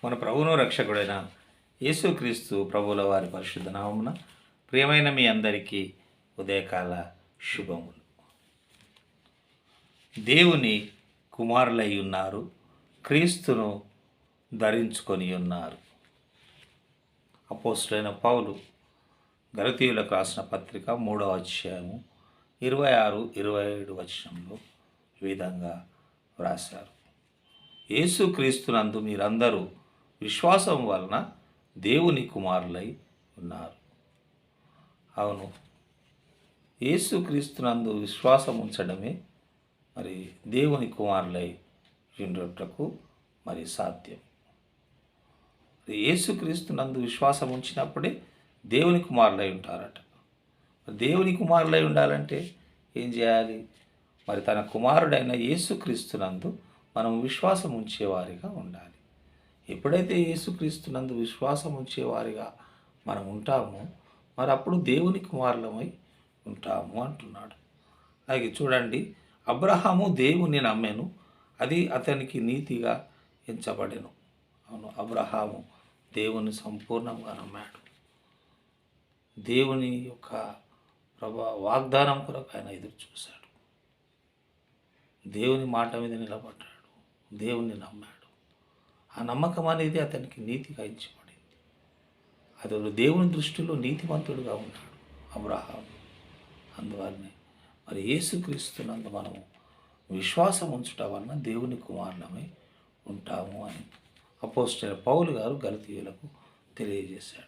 మన ప్రభువును రక్షకుడైన యేసుక్రీస్తు ప్రభువుల వారి పరిశుద్ధ నామమున ప్రియమైన మీ అందరికీ ఉదయకాల శుభములు. దేవుని కుమారులై ఉన్నారు, క్రీస్తును ధరించుకొని ఉన్నారు. అపోస్తులైన పౌలు గలతీయులకు రాసిన పత్రిక 3వ అధ్యాయము 26-27 వచనంలో ఈ విధంగా వ్రాశారు. యేసుక్రీస్తునందు మీరందరూ విశ్వాసం వలన దేవుని కుమారులై ఉన్నారు. అవును, యేసుక్రీస్తునందు విశ్వాసం ఉంచడమే మరి దేవుని కుమారులై ఉండుటకు మరి సాధ్యం. యేసుక్రీస్తునందు విశ్వాసం ఉంచినప్పుడే దేవుని కుమారులై ఉంటారట. దేవుని కుమారులై ఉండాలంటే ఏం చేయాలి? మరి తన కుమారుడైన యేసుక్రీస్తునందు మనం విశ్వాసం ఉంచేవారిగా ఉండాలి. ఎప్పుడైతే యేసుక్రీస్తునందు విశ్వాసం ఉంచేవారిగా మనం ఉంటామో మరి అప్పుడు దేవుని కుమారులమై ఉంటాము అంటున్నాడు. అలాగే చూడండి, అబ్రహాము దేవుని నమ్మెను, అది అతనికి నీతిగా ఎంచబడెను. అవును, అబ్రహాము దేవుని సంపూర్ణంగా నమ్మాడు. దేవుని యొక్క వాగ్దానం కొరకు ఆయన ఎదురు చూశాడు. దేవుని మాట మీద నిలబడ్డాడు, దేవుని నమ్మాడు. ఆ నమ్మకం అనేది అతనికి నీతిగా ఎంచబడింది. అతడు దేవుని దృష్టిలో నీతిమంతుడుగా ఉన్నాడు అబ్రహాము. అందువల్లనే మరి యేసుక్రీస్తునందు మనము విశ్వాసం ఉంచటం వలన దేవుని కుమారులమై ఉంటాము అని అపోస్తలుడైన పౌలు గారు గలతీయులకు తెలియజేశాడు.